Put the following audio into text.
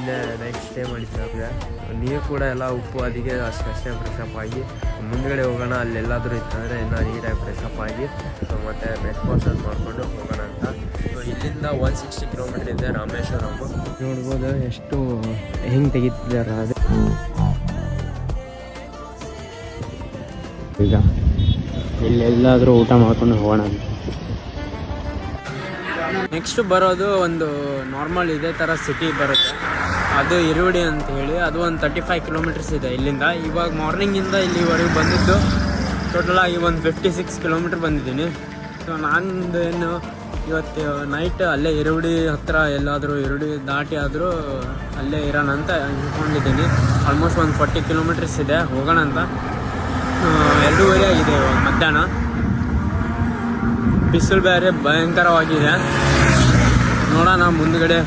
ಇಲ್ಲೇ night stay ಮಾಡಿದ್ದೆ. ನೀರು ಕೂಡ ಎಲ್ಲ ಉಪ್ಪು, ಅದಕ್ಕೆ ಅಷ್ಟೇ ಫ್ರೆಶಪ್ ಆಗಿ ಮುಂದ್ಗಡೆ ಹೋಗೋಣ. ಅಲ್ಲೆಲ್ಲಾದರೂ ಇತ್ತಂದರೆ ಇನ್ನೂ ನೀಟಾಗಿ ಫ್ರೆಶಪ್ ಆಗಿ ಮತ್ತು ಬ್ರೇಕ್ಫಾಸ್ಟ್ ಅದು ಮಾಡಿಕೊಂಡು ಹೋಗೋಣ ಅಂತ. ಸೊ ಇಲ್ಲಿಂದ 160 ಕಿಲೋಮೀಟರ್ ಇದೆ ರಾಮೇಶ್ವರಂ. ನೋಡ್ಬೋದು ಎಷ್ಟು ಹೆಂಗೆ ತೆಗಿತಿದ್ದಾರೆ ಅದು. ಈಗ ಇಲ್ಲೆಲ್ಲಾದರೂ ಊಟ ಮಾಡ್ಕೊಂಡು ಹೋಗೋಣ. ನೆಕ್ಸ್ಟ್ ಬರೋದು ಒಂದು ನಾರ್ಮಲ್ ಇದೇ ಥರ ಸಿಟಿ ಬರುತ್ತೆ, ಅದು ಇರುವಡಿ ಅಂತ ಹೇಳಿ. ಅದು ಒಂದು 35 ಕಿಲೋಮೀಟರ್ಸ್ ಇದೆ ಇಲ್ಲಿಂದ. ಇವಾಗ ಮಾರ್ನಿಂಗಿಂದ ಇಲ್ಲಿವರೆಗೆ ಬಂದಿದ್ದು ಟೋಟಲಾಗಿ ಒಂದು 56 ಕಿಲೋಮೀಟ್ರ್ ಬಂದಿದ್ದೀನಿ. ಸೊ ನಾನು ಏನು ಇವತ್ತು ನೈಟ್ ಅಲ್ಲೇ ಇರುವಡಿ ಹತ್ತಿರ ಎಲ್ಲಾದರೂ ಇರುವಡಿ ದಾಟಿ ಆದರೂ ಅಲ್ಲೇ ಇರೋಣ ಅಂತ ಅಂದ್ಕೊಂಡಿದ್ದೀನಿ. ಆಲ್ಮೋಸ್ಟ್ ಒಂದು 40 ಕಿಲೋಮೀಟರ್ಸ್ ಇದೆ, ಹೋಗೋಣ ಅಂತ. 2:30 ಆಗಿದೆ ಇವಾಗ ಮಧ್ಯಾಹ್ನ. ಬಿಸಿಲು ಬೇರೆ ಭಯಂಕರವಾಗಿದೆ. ನೋಡೋಣ ಮುಂದ್ಗಡೆ